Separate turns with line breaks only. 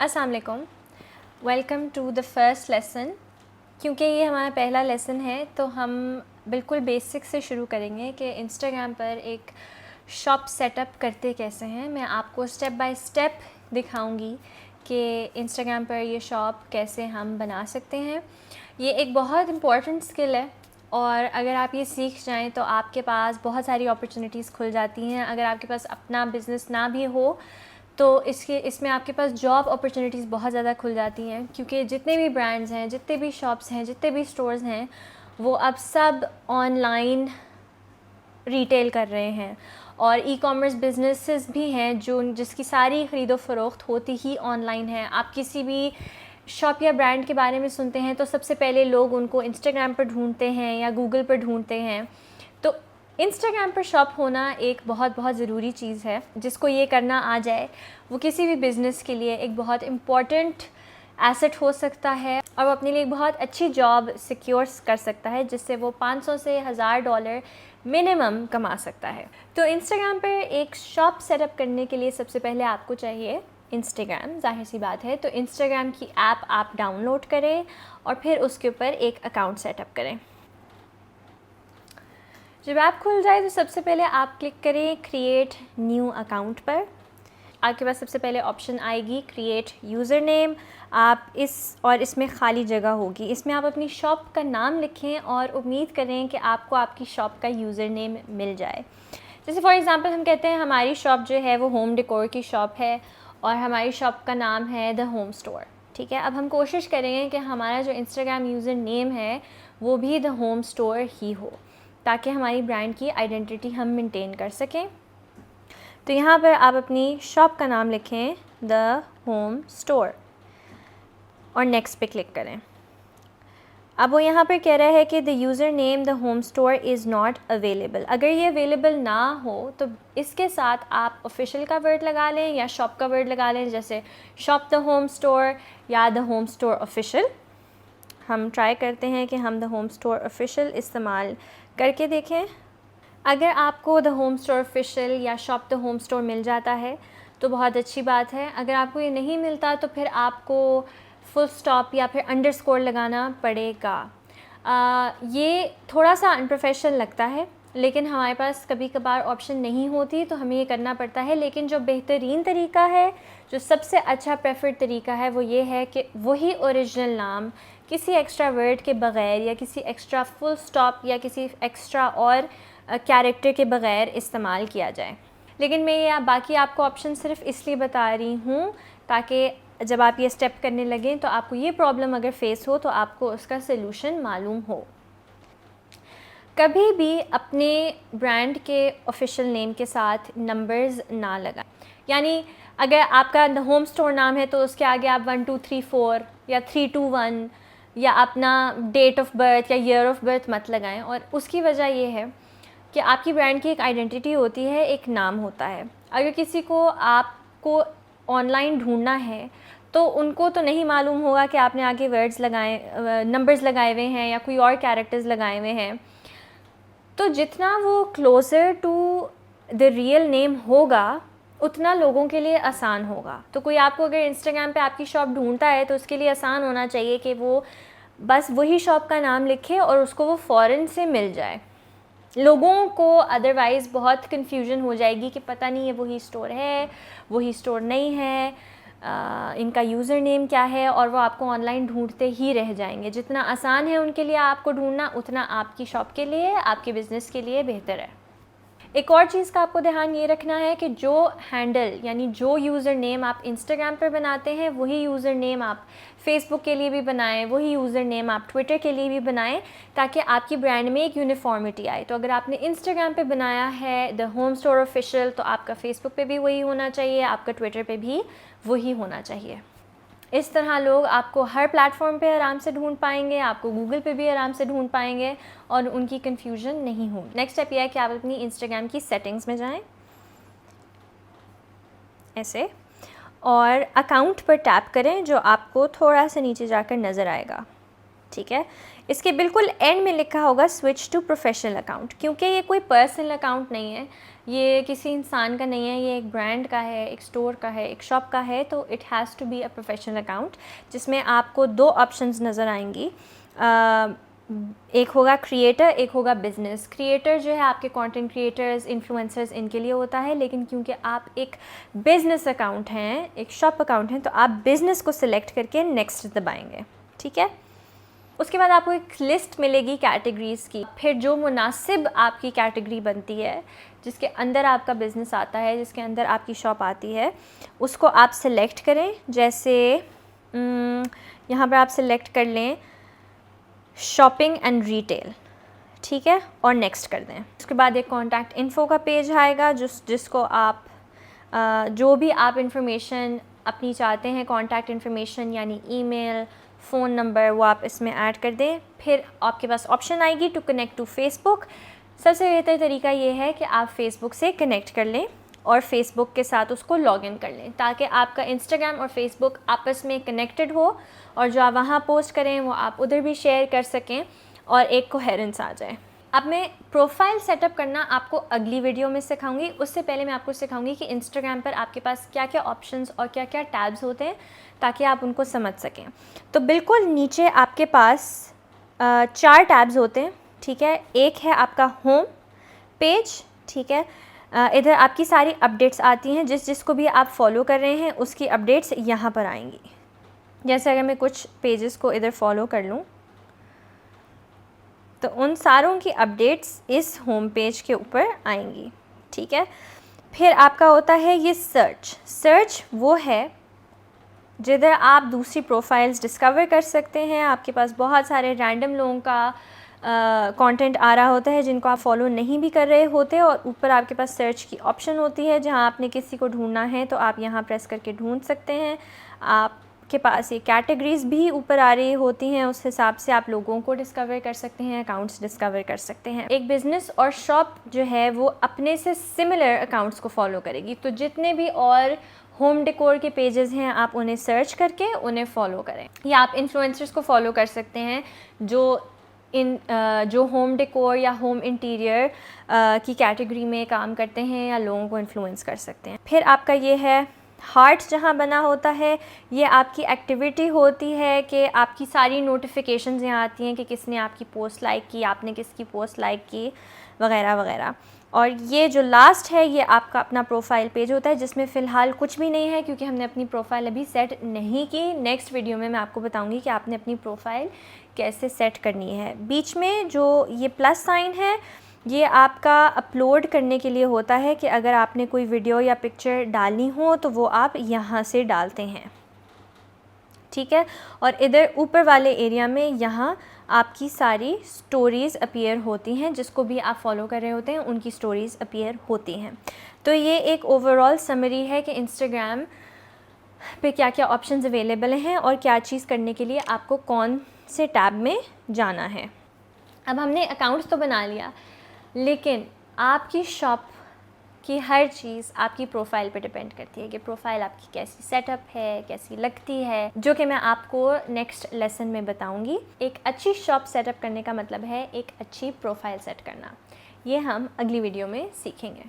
अस्सलाम वालेकुम, welcome to the first lesson. क्योंकि ये हमारा पहला लेसन है तो हम बिल्कुल बेसिक से शुरू करेंगे कि इंस्टाग्राम पर एक शॉप सेटअप करते कैसे हैं। मैं आपको स्टेप बाय स्टेप दिखाऊंगी कि इंस्टाग्राम पर ये शॉप कैसे हम बना सकते हैं। ये एक बहुत इम्पॉर्टेंट स्किल है और अगर आप ये सीख जाएं तो आपके पास बहुत सारी अपॉर्चुनिटीज़ खुल जाती हैं। अगर आपके पास अपना बिज़नेस ना भी हो तो इसमें आपके पास जॉब अपॉर्चुनिटीज़ बहुत ज़्यादा खुल जाती हैं, क्योंकि जितने भी ब्रांड्स हैं, जितने भी शॉप्स हैं, जितने भी स्टोर्स हैं, वो अब सब ऑनलाइन रिटेल कर रहे हैं और ई कॉमर्स बिजनेसेस भी हैं जिसकी सारी ख़रीदो फ़रोख्त होती ही ऑनलाइन है। आप किसी भी शॉप या ब्रांड के बारे में सुनते हैं तो सबसे पहले लोग उनको इंस्टाग्राम पर ढूंढते हैं या गूगल पर ढूंढते हैं। तो इंस्टाग्राम पर शॉप होना एक बहुत बहुत ज़रूरी चीज़ है। जिसको ये करना आ जाए वो किसी भी बिज़नेस के लिए एक बहुत इम्पॉर्टेंट एसेट हो सकता है और वो अपने लिए एक बहुत अच्छी जॉब सिक्योर कर सकता है, जिससे वो 500 से $1000 मिनिमम कमा सकता है। तो इंस्टाग्राम पर एक शॉप सेटअप करने के लिए सबसे पहले आपको चाहिए इंस्टाग्राम, जाहिर सी बात है। तो इंस्टाग्राम की ऐप आप डाउनलोड करें और फिर उसके ऊपर एक अकाउंट सेटअप करें। जब ऐप खुल जाए तो सबसे पहले आप क्लिक करें क्रिएट न्यू अकाउंट पर। आपके पास सबसे पहले ऑप्शन आएगी क्रिएट यूज़र नेम। आप इसमें खाली जगह होगी, इसमें आप अपनी शॉप का नाम लिखें और उम्मीद करें कि आपको आपकी शॉप का यूज़र नेम मिल जाए। जैसे फॉर एग्ज़ाम्पल हम कहते हैं हमारी शॉप जो है वो होम डेकोर की शॉप है और हमारी शॉप का नाम है द होम स्टोर। ठीक है, अब हम कोशिश करेंगे कि हमारा जो इंस्टाग्राम यूज़र नेम है वो भी द होम स्टोर ही हो, ताकि हमारी ब्रांड की आइडेंटिटी हम मेंटेन कर सकें। तो यहाँ पर आप अपनी शॉप का नाम लिखें द होम स्टोर और नेक्स्ट पे क्लिक करें। अब वो यहाँ पर कह रहा है कि the user name the home store is not available. अगर ये अवेलेबल ना हो तो इसके साथ आप ऑफिशियल का वर्ड लगा लें या शॉप का वर्ड लगा लें, जैसे शॉप द होम स्टोर या द होम स्टोर ऑफिशियल। हम ट्राई करते हैं कि हम द होम स्टोर ऑफिशियल इस्तेमाल करके देखें। अगर आपको द होम स्टोर ऑफिशियल या शॉप द होम स्टोर मिल जाता है तो बहुत अच्छी बात है। अगर आपको ये नहीं मिलता तो फिर आपको फुल स्टॉप या फिर अंडरस्कोर लगाना पड़ेगा। ये थोड़ा सा अनप्रोफेशनल लगता है, लेकिन हमारे पास कभी कभार ऑप्शन नहीं होती तो हमें ये करना पड़ता है। लेकिन जो बेहतरीन तरीका है, जो सबसे अच्छा प्रेफर्ड तरीका है, वो ये है कि वही ओरिजिनल नाम किसी एक्स्ट्रा वर्ड के बग़ैर या किसी एक्स्ट्रा फुल स्टॉप या किसी एक्स्ट्रा और कैरेक्टर के बग़ैर इस्तेमाल किया जाए। लेकिन मैं ये बाकी आपको ऑप्शन सिर्फ इसलिए बता रही हूँ ताकि जब आप ये स्टेप करने लगें तो आपको ये प्रॉब्लम अगर फेस हो तो आपको उसका सलूशन मालूम हो। कभी भी अपने ब्रांड के ऑफिशियल नेम के साथ नंबर्स ना लगाएं। यानी अगर आपका द होम स्टोर नाम है तो उसके आगे आप 1 2 3 4 या 3 2 1 या अपना डेट ऑफ बर्थ या ईयर ऑफ बर्थ मत लगाएं। और उसकी वजह ये है कि आपकी ब्रांड की एक आइडेंटिटी होती है, एक नाम होता है। अगर किसी को आपको ऑनलाइन ढूंढना है तो उनको तो नहीं मालूम होगा कि आपने आगे वर्ड्स लगाए, नंबर्स लगाए हुए हैं या कोई और कैरेक्टर्स लगाए हुए हैं। तो जितना वो closer to the real name होगा उतना लोगों के लिए आसान होगा। तो कोई आपको अगर इंस्टाग्राम पे आपकी शॉप ढूंढता है तो उसके लिए आसान होना चाहिए कि वो बस वही शॉप का नाम लिखे और उसको वो फ़ौरन से मिल जाए। लोगों को अदरवाइज़ बहुत कन्फ्यूजन हो जाएगी कि पता नहीं ये वही स्टोर है, वही स्टोर नहीं है, इनका यूज़र नेम क्या है, और वो आपको ऑनलाइन ढूंढते ही रह जाएंगे। जितना आसान है उनके लिए आपको ढूंढना, उतना आपकी शॉप के लिए, आपके बिज़नेस के लिए बेहतर है। एक और चीज़ का आपको ध्यान ये रखना है कि जो हैंडल यानी जो यूज़र नेम आप इंस्टाग्राम पर बनाते हैं वही यूज़र नेम आप फेसबुक के लिए भी बनाएं, वही यूज़र नेम आप ट्विटर के लिए भी बनाएं, ताकि आपकी ब्रांड में एक यूनिफॉर्मिटी आए। तो अगर आपने इंस्टाग्राम पे बनाया है द होम स्टोर ऑफिशियल तो आपका फेसबुक पे भी वही होना चाहिए, आपका ट्विटर पे भी वही होना चाहिए। इस तरह लोग आपको हर प्लेटफॉर्म पे आराम से ढूंढ पाएंगे, आपको गूगल पे भी आराम से ढूंढ पाएंगे और उनकी कन्फ्यूजन नहीं होगी। नेक्स्ट स्टेप यह है कि आप अपनी इंस्टाग्राम की सेटिंग्स में जाएं ऐसे और अकाउंट पर टैप करें, जो आपको थोड़ा सा नीचे जाकर नज़र आएगा। ठीक है, इसके बिल्कुल एंड में लिखा होगा स्विच टू प्रोफेशनल अकाउंट। क्योंकि ये कोई पर्सनल अकाउंट नहीं है, ये किसी इंसान का नहीं है, ये एक ब्रांड का है, एक स्टोर का है, एक शॉप का है, तो it has to be a professional account, जिसमें आपको 2 ऑप्शंस नज़र आएंगी। एक होगा क्रिएटर, एक होगा बिज़नेस। क्रिएटर जो है आपके कंटेंट क्रिएटर्स, इन्फ्लुएंसर्स, इनके लिए होता है, लेकिन क्योंकि आप एक बिज़नेस अकाउंट हैं, एक शॉप अकाउंट हैं, तो आप बिज़नेस को सिलेक्ट करके नेक्स्ट दबाएंगे, ठीक है। उसके बाद आपको एक लिस्ट मिलेगी कैटेगरीज़ की, फिर जो मुनासिब आपकी कैटेगरी बनती है, जिसके अंदर आपका बिज़नेस आता है, जिसके अंदर आपकी शॉप आती है, उसको आप सिलेक्ट करें। जैसे यहाँ पर आप सिलेक्ट कर लें शॉपिंग एंड रिटेल, ठीक है, और नेक्स्ट कर दें। उसके बाद एक कॉन्टैक्ट इन्फो का पेज आएगा, जिसको आप जो भी आप इंफॉर्मेशन अपनी चाहते हैं, कॉन्टैक्ट इन्फॉर्मेशन यानी ईमेल, फ़ोन नंबर, वो आप इसमें ऐड कर दें। फिर आपके पास ऑप्शन आएगी टू कनेक्ट टू फेसबुक। सबसे बेहतर तरीका ये है कि आप फेसबुक से कनेक्ट कर लें और फेसबुक के साथ उसको लॉगिन कर लें, ताकि आपका इंस्टाग्राम और फेसबुक आपस में कनेक्टेड हो और जो आप वहाँ पोस्ट करें वो आप उधर भी शेयर कर सकें और एक कोहेरेंस आ जाए। अब मैं प्रोफाइल सेटअप करना आपको अगली वीडियो में सिखाऊंगी। उससे पहले मैं आपको सिखाऊंगी कि इंस्टाग्राम पर आपके पास क्या क्या ऑप्शंस और क्या क्या टैब्स होते हैं, ताकि आप उनको समझ सकें। तो बिल्कुल नीचे आपके पास 4 टैब्स होते हैं, ठीक है। एक है आपका होम पेज, ठीक है। इधर आपकी सारी अपडेट्स आती हैं, जिसको भी आप फॉलो कर रहे हैं उसकी अपडेट्स यहाँ पर आएंगी। जैसे अगर मैं कुछ पेजेस को इधर फॉलो कर लूँ तो उन सारों की अपडेट्स इस होम पेज के ऊपर आएंगी, ठीक है। फिर आपका होता है ये सर्च वो है जिधर आप दूसरी प्रोफाइल्स डिस्कवर कर सकते हैं। आपके पास बहुत सारे रैंडम लोगों का कंटेंट आ रहा होता है जिनको आप फॉलो नहीं भी कर रहे होते, और ऊपर आपके पास सर्च की ऑप्शन होती है जहां आपने किसी को ढूंढना है तो आप यहां प्रेस करके ढूंढ सकते हैं। आपके पास ये कैटेगरीज़ भी ऊपर आ रही होती हैं, उस हिसाब से आप लोगों को डिस्कवर कर सकते हैं, अकाउंट्स डिस्कवर कर सकते हैं। एक बिज़नेस और शॉप जो है वो अपने से सिमिलर अकाउंट्स को फॉलो करेगी, तो जितने भी और होम डेकोर के पेजेस हैं आप उन्हें सर्च करके उन्हें फॉलो करें, या आप इन्फ्लुएंसर्स को फॉलो कर सकते हैं जो होम डेकोर या होम इंटीरियर की कैटेगरी में काम करते हैं या लोगों को इन्फ्लुएंस कर सकते हैं। फिर आपका ये है हार्ट, जहाँ बना होता है ये आपकी एक्टिविटी होती है कि आपकी सारी नोटिफिकेशंस यहाँ आती हैं कि किसने आपकी पोस्ट लाइक की, आपने किसकी पोस्ट लाइक की, वगैरह वगैरह। और ये जो लास्ट है ये आपका अपना प्रोफाइल पेज होता है, जिसमें फ़िलहाल कुछ भी नहीं है क्योंकि हमने अपनी प्रोफाइल अभी सेट नहीं की। नेक्स्ट वीडियो में मैं आपको बताऊंगी कि आपने अपनी प्रोफाइल कैसे सेट करनी है। बीच में जो ये प्लस साइन है ये आपका अपलोड करने के लिए होता है कि अगर आपने कोई वीडियो या पिक्चर डालनी हो तो वो आप यहाँ से डालते हैं, ठीक है। और इधर ऊपर वाले एरिया में यहाँ आपकी सारी स्टोरीज़ अपीयर होती हैं, जिसको भी आप फॉलो कर रहे होते हैं उनकी स्टोरीज़ अपीयर होती हैं। तो ये एक ओवरऑल समरी है कि इंस्टाग्राम पे क्या क्या ऑप्शंस अवेलेबल हैं और क्या चीज़ करने के लिए आपको कौन से टैब में जाना है। अब हमने अकाउंट्स तो बना लिया, लेकिन आपकी शॉप की हर चीज़ आपकी प्रोफाइल पे डिपेंड करती है कि प्रोफाइल आपकी कैसी सेटअप है, कैसी लगती है, जो कि मैं आपको नेक्स्ट लेसन में बताऊंगी। एक अच्छी शॉप सेटअप करने का मतलब है एक अच्छी प्रोफाइल सेट करना। ये हम अगली वीडियो में सीखेंगे।